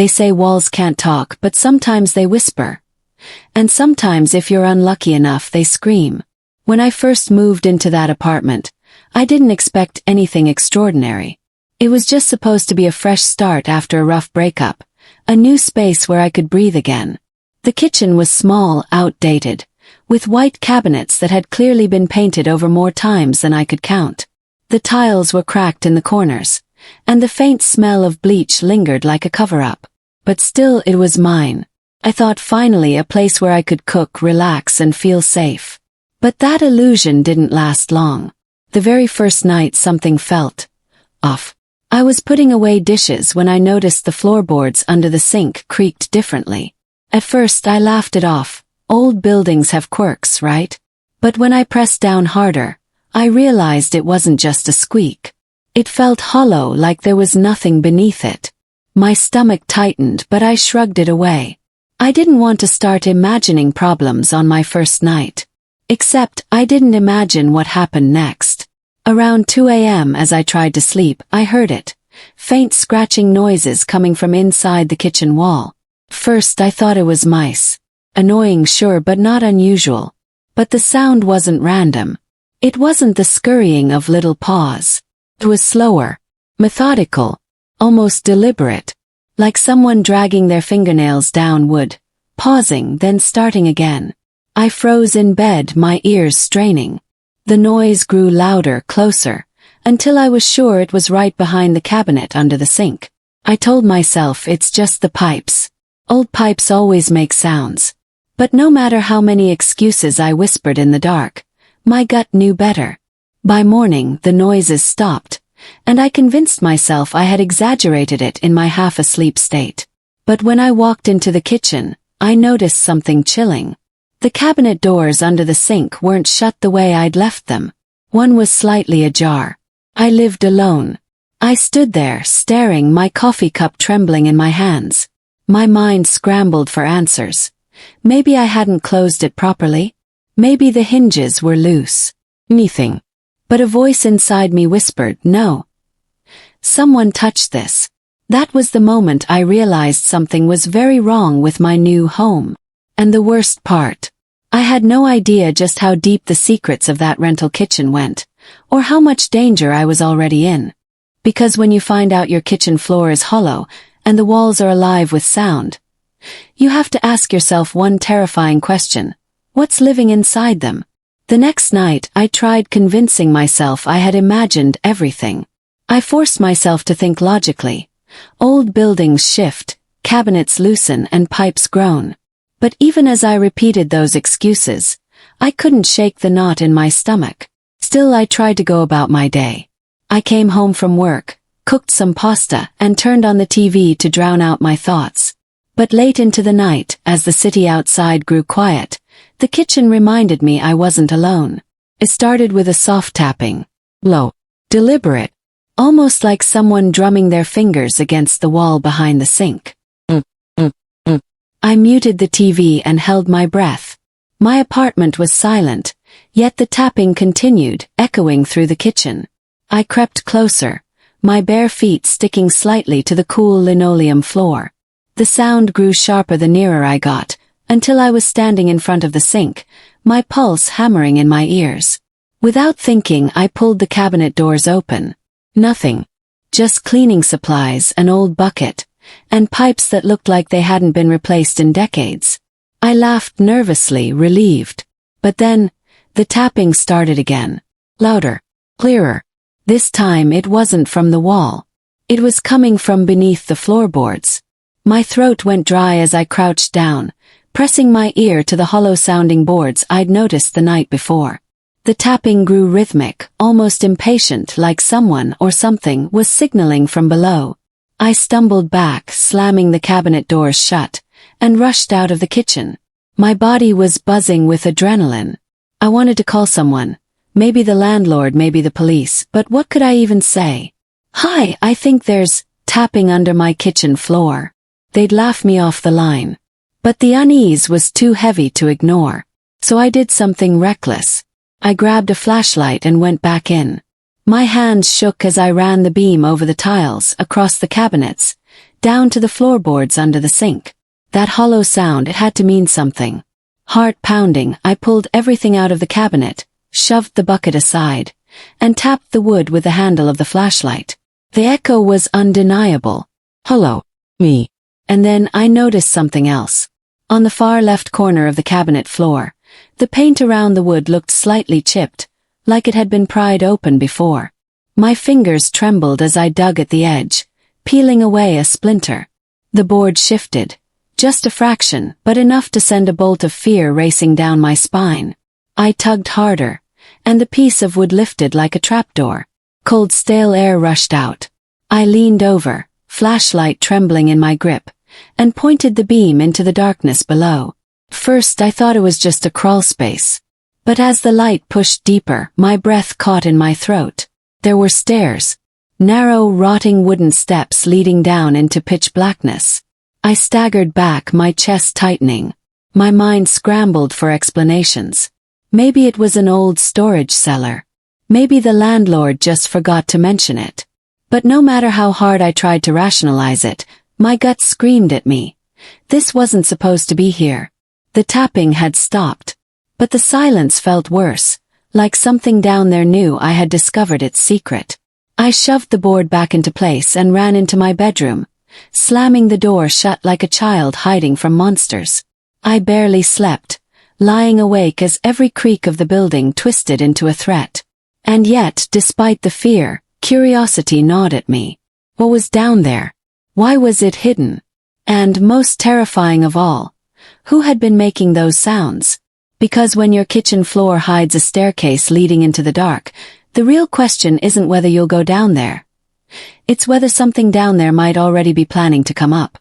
They say walls can't talk, but sometimes they whisper. And sometimes, if you're unlucky enough, they scream. When I first moved into that apartment, I didn't expect anything extraordinary. It was just supposed to be a fresh start after a rough breakup, a new space where I could breathe again. The kitchen was small, outdated, with white cabinets that had clearly been painted over more times than I could count. The tiles were cracked in the corners, and the faint smell of bleach lingered like a cover-up. But still, it was mine. I thought, finally a place where I could cook, relax, and feel safe. But that illusion didn't last long. The very first night something felt off. I was putting away dishes when I noticed the floorboards under the sink creaked differently. At first I laughed it off. Old buildings have quirks, right? But when I pressed down harder, I realized it wasn't just a squeak. It felt hollow, like there was nothing beneath it. My stomach tightened, but I shrugged it away. I didn't want to start imagining problems on my first night. Except, I didn't imagine what happened next. Around 2 a.m. as I tried to sleep, I heard it. Faint scratching noises coming from inside the kitchen wall. First I thought it was mice. Annoying, sure, but not unusual. But the sound wasn't random. It wasn't the scurrying of little paws. It was slower, methodical, almost deliberate. Like someone dragging their fingernails down wood, pausing, then starting again. I froze in bed, my ears straining. The noise grew louder, closer, until I was sure it was right behind the cabinet under the sink. I told myself, it's just the pipes. Old pipes always make sounds. But no matter how many excuses I whispered in the dark, my gut knew better. By morning, the noises stopped, and I convinced myself I had exaggerated it in my half-asleep state. But when I walked into the kitchen, I noticed something chilling. The cabinet doors under the sink weren't shut the way I'd left them. One was slightly ajar. I lived alone. I stood there, staring, my coffee cup trembling in my hands. My mind scrambled for answers. Maybe I hadn't closed it properly. Maybe the hinges were loose. Anything. But a voice inside me whispered, no. Someone touched this. That was the moment I realized something was very wrong with my new home. And the worst part, I had no idea just how deep the secrets of that rental kitchen went, or how much danger I was already in. Because when you find out your kitchen floor is hollow, and the walls are alive with sound, you have to ask yourself one terrifying question. What's living inside them? The next night, I tried convincing myself I had imagined everything. I forced myself to think logically. Old buildings shift, cabinets loosen, and pipes groan. But even as I repeated those excuses, I couldn't shake the knot in my stomach. Still, I tried to go about my day. I came home from work, cooked some pasta, and turned on the TV to drown out my thoughts. But late into the night, as the city outside grew quiet, the kitchen reminded me I wasn't alone. It started with a soft tapping. Low. Deliberate. Almost like someone drumming their fingers against the wall behind the sink. I muted the TV and held my breath. My apartment was silent, yet the tapping continued, echoing through the kitchen. I crept closer, my bare feet sticking slightly to the cool linoleum floor. The sound grew sharper the nearer I got, until I was standing in front of the sink, my pulse hammering in my ears. Without thinking, I pulled the cabinet doors open. Nothing. Just cleaning supplies, an old bucket, and pipes that looked like they hadn't been replaced in decades. I laughed nervously, relieved. But then, the tapping started again. Louder. Clearer. This time it wasn't from the wall. It was coming from beneath the floorboards. My throat went dry as I crouched down, pressing my ear to the hollow-sounding boards I'd noticed the night before. The tapping grew rhythmic, almost impatient, like someone or something was signaling from below. I stumbled back, slamming the cabinet doors shut, and rushed out of the kitchen. My body was buzzing with adrenaline. I wanted to call someone. Maybe the landlord, maybe the police, but what could I even say? Hi, I think there's tapping under my kitchen floor. They'd laugh me off the line. But the unease was too heavy to ignore. So I did something reckless. I grabbed a flashlight and went back in. My hands shook as I ran the beam over the tiles, across the cabinets, down to the floorboards under the sink. That hollow sound, it had to mean something. Heart pounding, I pulled everything out of the cabinet, shoved the bucket aside, and tapped the wood with the handle of the flashlight. The echo was undeniable. Hello, me. And then I noticed something else. On the far left corner of the cabinet floor, the paint around the wood looked slightly chipped, like it had been pried open before. My fingers trembled as I dug at the edge, peeling away a splinter. The board shifted, just a fraction, but enough to send a bolt of fear racing down my spine. I tugged harder, and the piece of wood lifted like a trapdoor. Cold stale air rushed out. I leaned over, flashlight trembling in my grip, and pointed the beam into the darkness below. First I thought it was just a crawl space. But as the light pushed deeper, my breath caught in my throat. There were stairs. Narrow, rotting wooden steps leading down into pitch blackness. I staggered back, my chest tightening. My mind scrambled for explanations. Maybe it was an old storage cellar. Maybe the landlord just forgot to mention it. But no matter how hard I tried to rationalize it, my gut screamed at me. This wasn't supposed to be here. The tapping had stopped. But the silence felt worse, like something down there knew I had discovered its secret. I shoved the board back into place and ran into my bedroom, slamming the door shut like a child hiding from monsters. I barely slept, lying awake as every creak of the building twisted into a threat. And yet, despite the fear, curiosity gnawed at me. What was down there? Why was it hidden? And most terrifying of all, who had been making those sounds? Because when your kitchen floor hides a staircase leading into the dark, the real question isn't whether you'll go down there. It's whether something down there might already be planning to come up.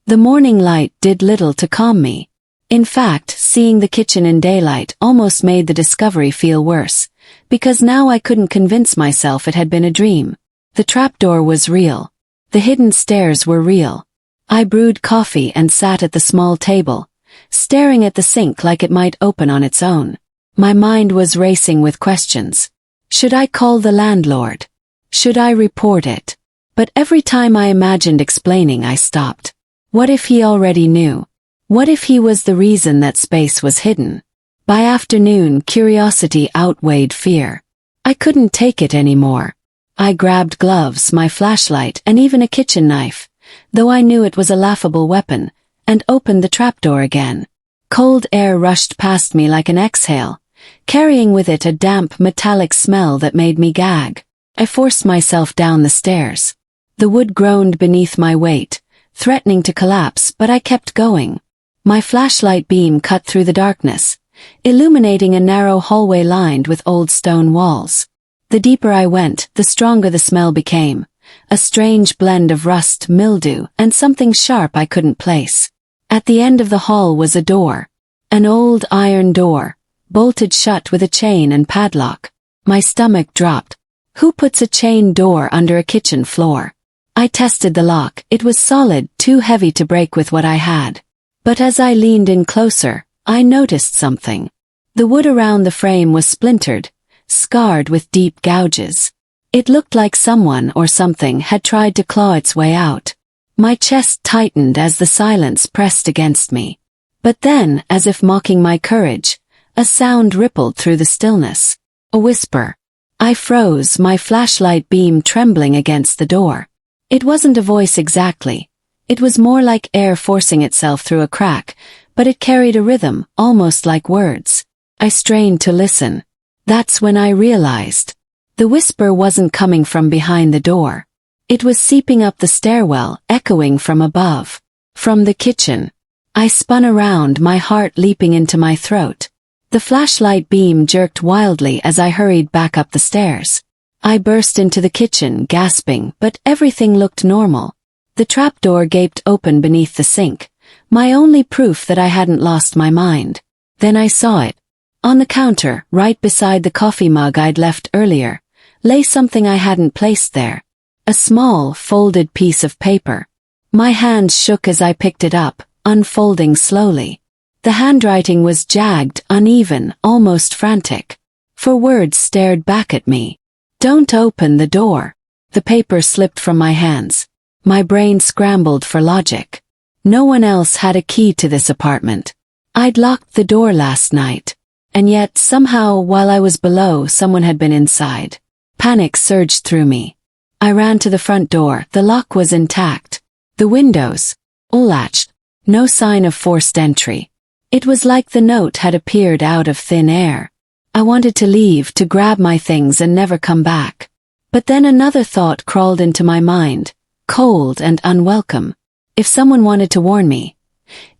The morning light did little to calm me. In fact, seeing the kitchen in daylight almost made the discovery feel worse, because now I couldn't convince myself it had been a dream. The trapdoor was real. The hidden stairs were real. I brewed coffee and sat at the small table, staring at the sink like it might open on its own. My mind was racing with questions. Should I call the landlord? Should I report it? But every time I imagined explaining, I stopped. What if he already knew? What if he was the reason that space was hidden? By afternoon, curiosity outweighed fear. I couldn't take it anymore. I grabbed gloves, my flashlight, and even a kitchen knife, though I knew it was a laughable weapon, and opened the trapdoor again. Cold air rushed past me like an exhale, carrying with it a damp, metallic smell that made me gag. I forced myself down the stairs. The wood groaned beneath my weight, threatening to collapse, but I kept going. My flashlight beam cut through the darkness, illuminating a narrow hallway lined with old stone walls. The deeper I went, the stronger the smell became, a strange blend of rust, mildew, and something sharp I couldn't place. At the end of the hall was a door. An old iron door, bolted shut with a chain and padlock. My stomach dropped. Who puts a chain door under a kitchen floor? I tested the lock. It was solid, too heavy to break with what I had. But as I leaned in closer, I noticed something. The wood around the frame was splintered, scarred with deep gouges. It looked like someone or something had tried to claw its way out. My chest tightened as the silence pressed against me. But then, as if mocking my courage, a sound rippled through the stillness. A whisper. I froze, my flashlight beam trembling against the door. It wasn't a voice exactly. It was more like air forcing itself through a crack, but it carried a rhythm, almost like words. I strained to listen. That's when I realized. The whisper wasn't coming from behind the door. It was seeping up the stairwell, echoing from above. From the kitchen. I spun around, my heart leaping into my throat. The flashlight beam jerked wildly as I hurried back up the stairs. I burst into the kitchen, gasping, but everything looked normal. The trapdoor gaped open beneath the sink, my only proof that I hadn't lost my mind. Then I saw it. On the counter, right beside the coffee mug I'd left earlier, lay something I hadn't placed there. A small, folded piece of paper. My hands shook as I picked it up, unfolding slowly. The handwriting was jagged, uneven, almost frantic. 4 words stared back at me. Don't open the door. The paper slipped from my hands. My brain scrambled for logic. No one else had a key to this apartment. I'd locked the door last night. And yet, somehow, while I was below, someone had been inside. Panic surged through me. I ran to the front door. The lock was intact. The windows, all latched. No sign of forced entry. It was like the note had appeared out of thin air. I wanted to leave, to grab my things and never come back. But then another thought crawled into my mind, cold and unwelcome. If someone wanted to warn me,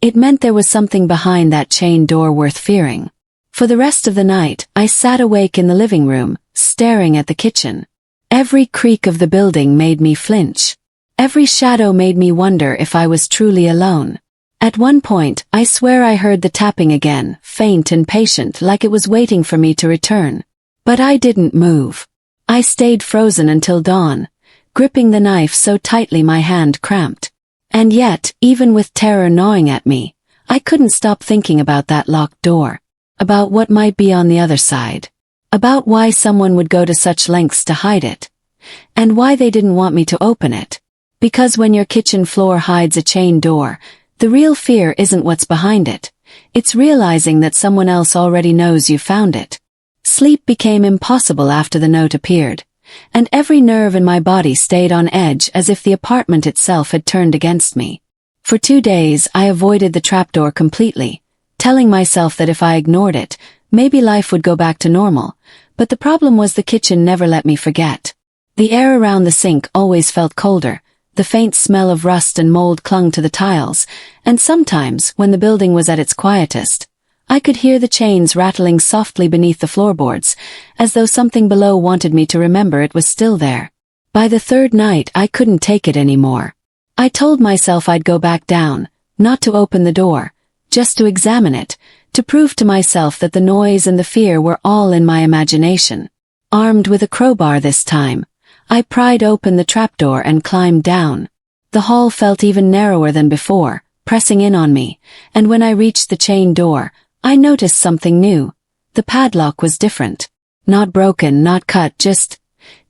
it meant there was something behind that chain door worth fearing. For the rest of the night, I sat awake in the living room, staring at the kitchen. Every creak of the building made me flinch. Every shadow made me wonder if I was truly alone. At one point, I swear I heard the tapping again, faint and patient, like it was waiting for me to return. But I didn't move. I stayed frozen until dawn, gripping the knife so tightly my hand cramped. And yet, even with terror gnawing at me, I couldn't stop thinking about that locked door. About what might be on the other side. About why someone would go to such lengths to hide it. And why they didn't want me to open it. Because when your kitchen floor hides a chain door, the real fear isn't what's behind it. It's realizing that someone else already knows you found it. Sleep became impossible after the note appeared, and every nerve in my body stayed on edge as if the apartment itself had turned against me. For 2 days I avoided the trapdoor completely, telling myself that if I ignored it, maybe life would go back to normal, but the problem was the kitchen never let me forget. The air around the sink always felt colder. The faint smell of rust and mold clung to the tiles, and sometimes, when the building was at its quietest, I could hear the chains rattling softly beneath the floorboards, as though something below wanted me to remember it was still there. By the third night, I couldn't take it anymore. I told myself I'd go back down, not to open the door, just to examine it, to prove to myself that the noise and the fear were all in my imagination. Armed with a crowbar this time, I pried open the trapdoor and climbed down. The hall felt even narrower than before, pressing in on me, and when I reached the chain door, I noticed something new. The padlock was different. Not broken, not cut, just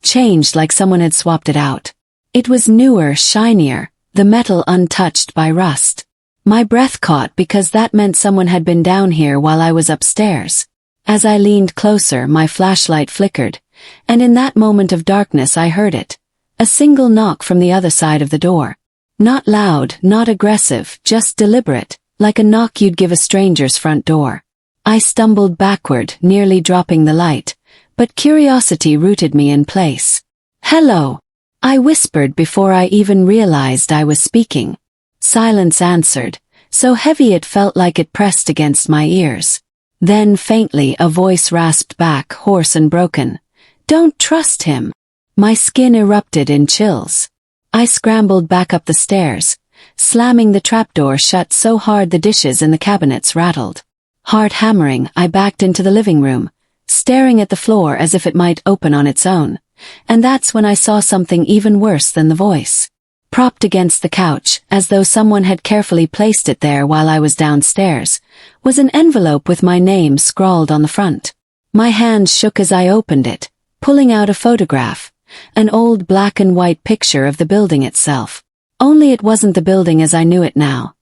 changed like someone had swapped it out. It was newer, shinier, the metal untouched by rust. My breath caught because that meant someone had been down here while I was upstairs. As I leaned closer, my flashlight flickered. And in that moment of darkness I heard it. A single knock from the other side of the door. Not loud, not aggressive, just deliberate, like a knock you'd give a stranger's front door. I stumbled backward, nearly dropping the light, but curiosity rooted me in place. "Hello," I whispered before I even realized I was speaking. Silence answered, so heavy it felt like it pressed against my ears. Then faintly a voice rasped back, hoarse and broken. "Don't trust him." My skin erupted in chills. I scrambled back up the stairs, slamming the trapdoor shut so hard the dishes in the cabinets rattled. Heart hammering, I backed into the living room, staring at the floor as if it might open on its own. And that's when I saw something even worse than the voice. Propped against the couch, as though someone had carefully placed it there while I was downstairs, was an envelope with my name scrawled on the front. My hand shook as I opened it, pulling out a photograph, an old black and white picture of the building itself. Only it wasn't the building as I knew it now.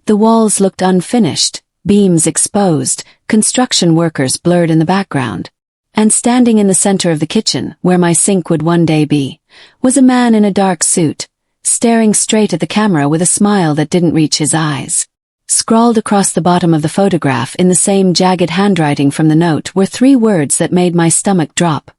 The walls looked unfinished, beams exposed, construction workers blurred in the background. And standing in the center of the kitchen, where my sink would one day be, was a man in a dark suit, staring straight at the camera with a smile that didn't reach his eyes. Scrawled across the bottom of the photograph in the same jagged handwriting from the note were 3 words that made my stomach drop.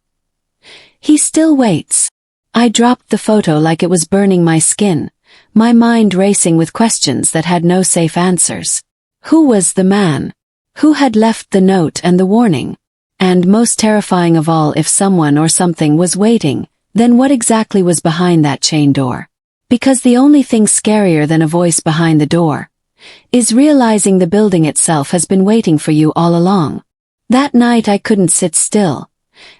"He still waits." I dropped the photo like it was burning my skin, my mind racing with questions that had no safe answers. Who was the man? Who had left the note and the warning? And most terrifying of all, if someone or something was waiting, then what exactly was behind that chain door? Because the only thing scarier than a voice behind the door is realizing the building itself has been waiting for you all along. That night I couldn't sit still.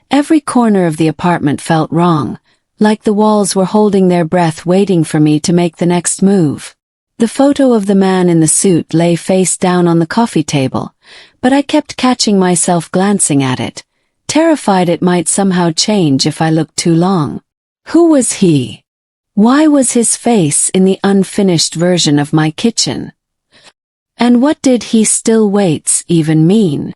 Every corner of the apartment felt wrong, like the walls were holding their breath waiting for me to make the next move. The photo of the man in the suit lay face down on the coffee table, but I kept catching myself glancing at it, terrified it might somehow change if I looked too long. Who was he? Why was his face in the unfinished version of my kitchen? And what did "he still waits" even mean?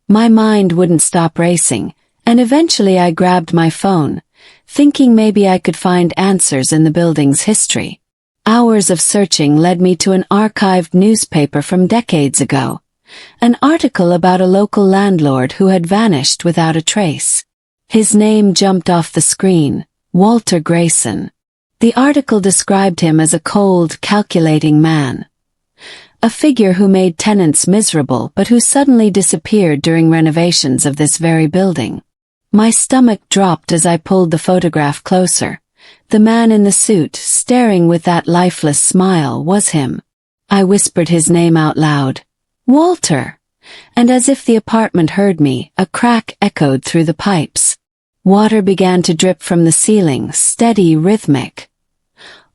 My mind wouldn't stop racing, and eventually I grabbed my phone, thinking maybe I could find answers in the building's history. Hours of searching led me to an archived newspaper from decades ago, an article about a local landlord who had vanished without a trace. His name jumped off the screen: Walter Grayson. The article described him as a cold, calculating man. A figure who made tenants miserable but who suddenly disappeared during renovations of this very building. My stomach dropped as I pulled the photograph closer. The man in the suit, staring with that lifeless smile, was him. I whispered his name out loud. Walter! And as if the apartment heard me, a crack echoed through the pipes. Water began to drip from the ceiling, steady, rhythmic.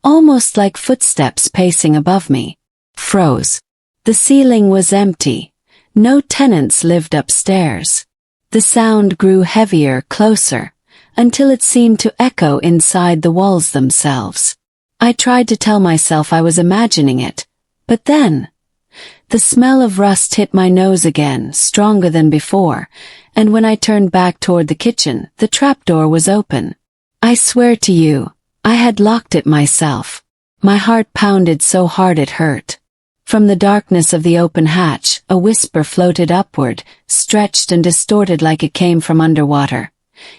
Almost like footsteps pacing above me. Froze. The ceiling was empty. No tenants lived upstairs. The sound grew heavier, closer, until it seemed to echo inside the walls themselves. I tried to tell myself I was imagining it, but then the smell of rust hit my nose again, stronger than before, and when I turned back toward the kitchen, the trapdoor was open. I swear to you, I had locked it myself. My heart pounded so hard it hurt. From the darkness of the open hatch, a whisper floated upward, stretched and distorted like it came from underwater.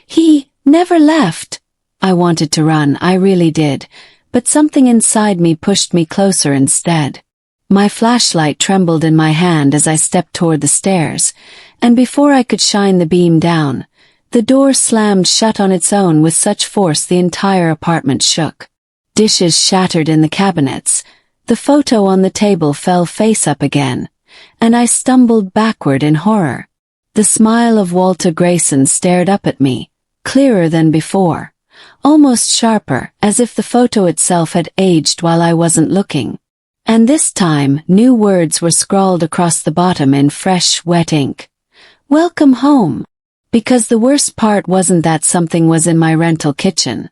He never left. I wanted to run, I really did, but something inside me pushed me closer instead. My flashlight trembled in my hand as I stepped toward the stairs, and before I could shine the beam down, the door slammed shut on its own with such force the entire apartment shook. Dishes shattered in the cabinets. The photo on the table fell face up again, and I stumbled backward in horror. The smile of Walter Grayson stared up at me, clearer than before, almost sharper, as if the photo itself had aged while I wasn't looking. And this time, new words were scrawled across the bottom in fresh, wet ink. Welcome home. Because the worst part wasn't that something was in my rental kitchen.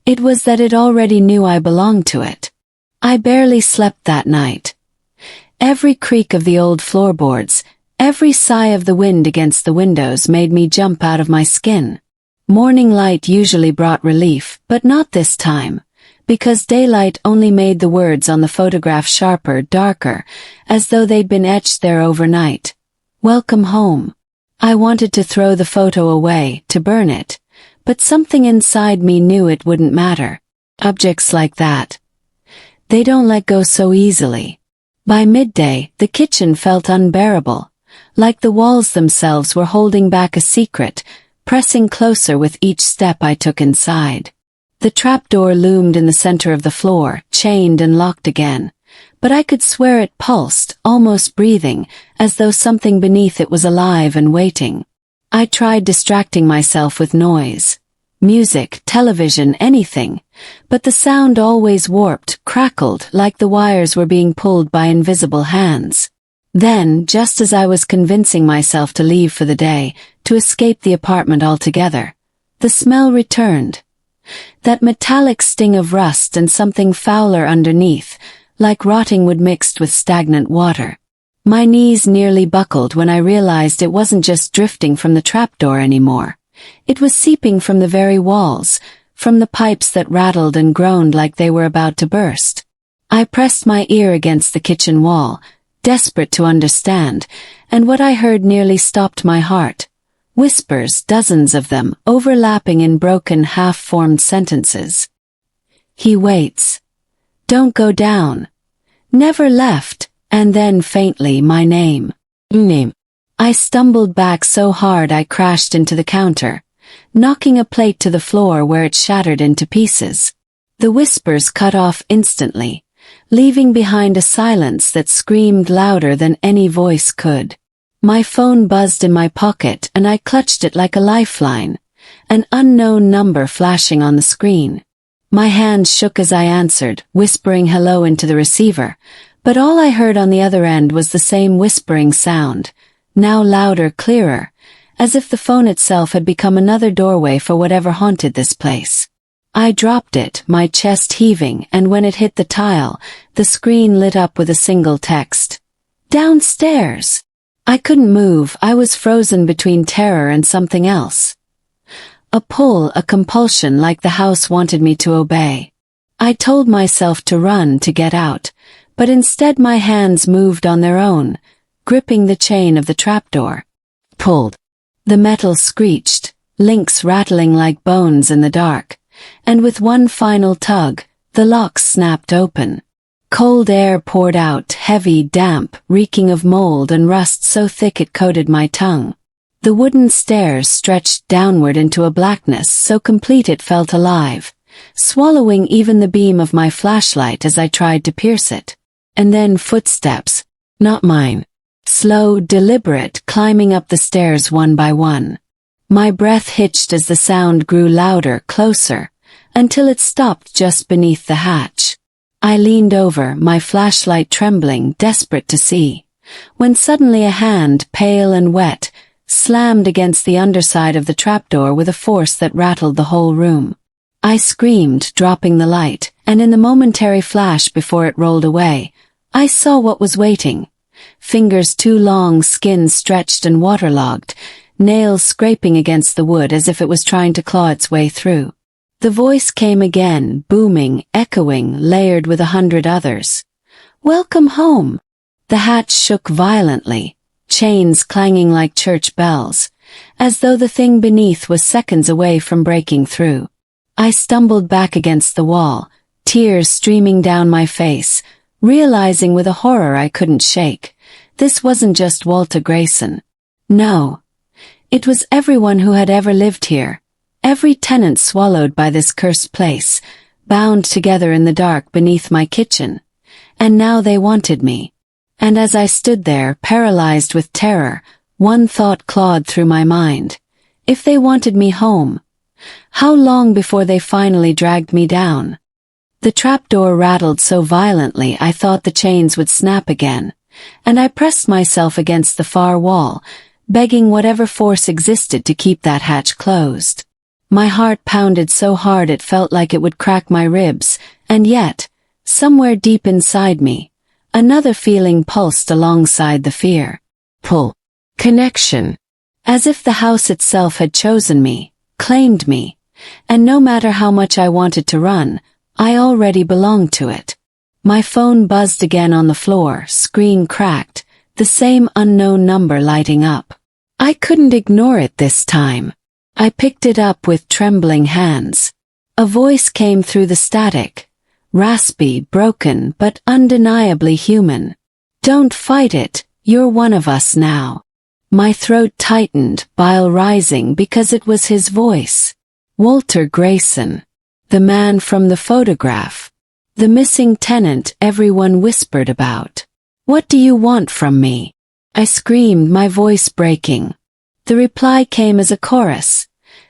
It was that it already knew I belonged to it. I barely slept that night. Every creak of the old floorboards, every sigh of the wind against the windows made me jump out of my skin. Morning light usually brought relief, but not this time, because daylight only made the words on the photograph sharper, darker, as though they'd been etched there overnight. Welcome home. I wanted to throw the photo away, to burn it, but something inside me knew it wouldn't matter. Objects like that, they don't let go so easily. By midday, the kitchen felt unbearable, like the walls themselves were holding back a secret, pressing closer with each step I took inside. The trapdoor loomed in the center of the floor, chained and locked again, but I could swear it pulsed, almost breathing, as though something beneath it was alive and waiting. I tried distracting myself with noise. Music, television, anything, but the sound always warped, crackled, like the wires were being pulled by invisible hands. Then, just as I was convincing myself to leave for the day, to escape the apartment altogether, the smell returned. That metallic sting of rust and something fouler underneath, like rotting wood mixed with stagnant water. My knees nearly buckled when I realized it wasn't just drifting from the trapdoor anymore. It was seeping from the very walls, from the pipes that rattled and groaned like they were about to burst. I pressed my ear against the kitchen wall, desperate to understand, and what I heard nearly stopped my heart. Whispers, dozens of them, overlapping in broken, half-formed sentences. He waits. Don't go down. Never left, and then faintly my name. Name. I stumbled back so hard I crashed into the counter, knocking a plate to the floor where it shattered into pieces. The whispers cut off instantly, leaving behind a silence that screamed louder than any voice could. My phone buzzed in my pocket and I clutched it like a lifeline, an unknown number flashing on the screen. My hands shook as I answered, whispering hello into the receiver, but all I heard on the other end was the same whispering sound, now louder, clearer, as if the phone itself had become another doorway for whatever haunted this place. I dropped it, my chest heaving, and when it hit the tile, the screen lit up with a single text. Downstairs! I couldn't move, I was frozen between terror and something else. A pull, a compulsion like the house wanted me to obey. I told myself to run, to get out, but instead my hands moved on their own, gripping the chain of the trapdoor. Pulled. The metal screeched, links rattling like bones in the dark, and with one final tug, the locks snapped open. Cold air poured out, heavy, damp, reeking of mold and rust so thick it coated my tongue. The wooden stairs stretched downward into a blackness so complete it felt alive, swallowing even the beam of my flashlight as I tried to pierce it. And then footsteps, not mine. Slow, deliberate, climbing up the stairs one by one. My breath hitched as the sound grew louder, closer, until it stopped just beneath the hatch. I leaned over, my flashlight trembling, desperate to see, when suddenly a hand, pale and wet, slammed against the underside of the trapdoor with a force that rattled the whole room. I screamed, dropping the light, and in the momentary flash before it rolled away, I saw what was waiting. Fingers too long, skin stretched and waterlogged, nails scraping against the wood as if it was trying to claw its way through. The voice came again, booming, echoing, layered with 100 others. Welcome home. The hatch shook violently, chains clanging like church bells, as though the thing beneath was seconds away from breaking through. I stumbled back against the wall, tears streaming down my face, realizing with a horror I couldn't shake. This wasn't just Walter Grayson. No. It was everyone who had ever lived here. Every tenant swallowed by this cursed place, bound together in the dark beneath my kitchen. And now they wanted me. And as I stood there, paralyzed with terror, one thought clawed through my mind. If they wanted me home, how long before they finally dragged me down? The trapdoor rattled so violently I thought the chains would snap again, and I pressed myself against the far wall, begging whatever force existed to keep that hatch closed. My heart pounded so hard it felt like it would crack my ribs, and yet, somewhere deep inside me, another feeling pulsed alongside the fear. Pull. Connection. As if the house itself had chosen me, claimed me, and no matter how much I wanted to run, I already belonged to it. My phone buzzed again on the floor, screen cracked, the same unknown number lighting up. I couldn't ignore it this time. I picked it up with trembling hands. A voice came through the static, raspy, broken, but undeniably human. Don't fight it, you're one of us now. My throat tightened, bile rising because it was his voice. Walter Grayson. The man from the photograph. The missing tenant everyone whispered about. What do you want from me? I screamed, my voice breaking. The reply came as a chorus.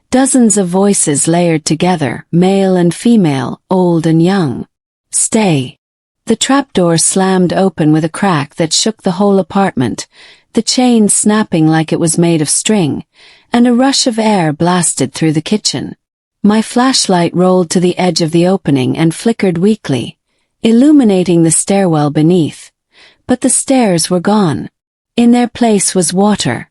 Dozens of voices layered together, male and female, old and young. Stay. The trapdoor slammed open with a crack that shook the whole apartment, the chain snapping like it was made of string, and a rush of air blasted through the kitchen. My flashlight rolled to the edge of the opening and flickered weakly, illuminating the stairwell beneath. But the stairs were gone. In their place was water.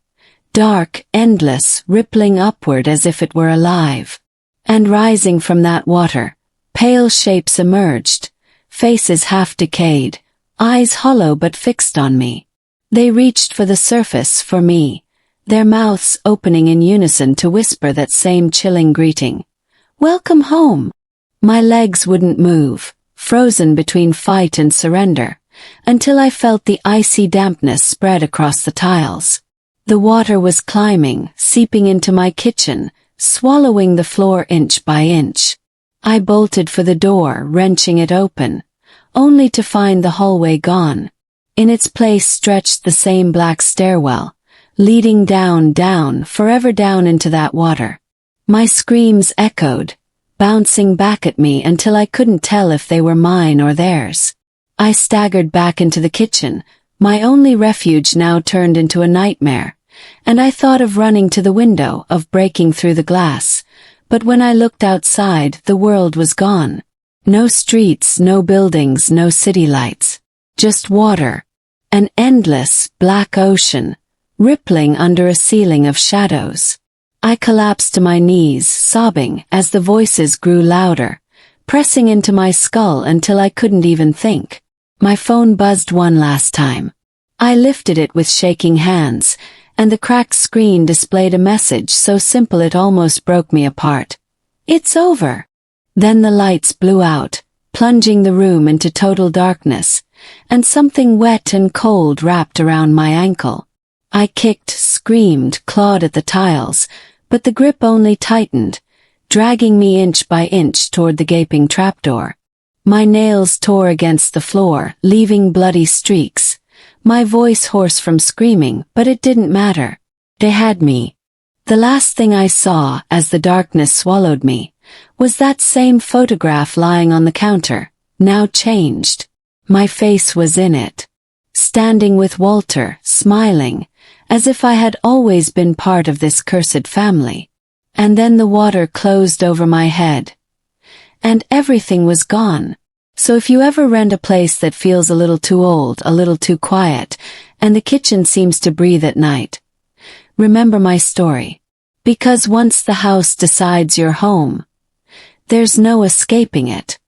Dark, endless, rippling upward as if it were alive. And rising from that water, pale shapes emerged, faces half decayed, eyes hollow but fixed on me. They reached for the surface, for me, their mouths opening in unison to whisper that same chilling greeting. Welcome home. My legs wouldn't move, frozen between fight and surrender, until I felt the icy dampness spread across the tiles. The water was climbing, seeping into my kitchen, swallowing the floor inch by inch. I bolted for the door, wrenching it open, only to find the hallway gone. In its place stretched the same black stairwell, leading down, down, forever down into that water. My screams echoed, bouncing back at me until I couldn't tell if they were mine or theirs. I staggered back into the kitchen, my only refuge now turned into a nightmare, and I thought of running to the window, of breaking through the glass, But when I looked outside, the world was gone. No streets, no buildings, no city lights. Just water. An endless, black ocean, rippling under a ceiling of shadows. I collapsed to my knees, sobbing as the voices grew louder, pressing into my skull until I couldn't even think. My phone buzzed one last time. I lifted it with shaking hands, and the cracked screen displayed a message so simple it almost broke me apart. "It's over." Then the lights blew out, plunging the room into total darkness, and something wet and cold wrapped around my ankle. I kicked, screamed, clawed at the tiles, but the grip only tightened, dragging me inch by inch toward the gaping trapdoor. My nails tore against the floor, leaving bloody streaks, my voice hoarse from screaming, but it didn't matter. They had me. The last thing I saw, as the darkness swallowed me, was that same photograph lying on the counter, now changed. My face was in it. Standing with Walter, smiling, as if I had always been part of this cursed family. And then the water closed over my head. And everything was gone. So if you ever rent a place that feels a little too old, a little too quiet, and the kitchen seems to breathe at night, remember my story. Because once the house decides you're home, there's no escaping it.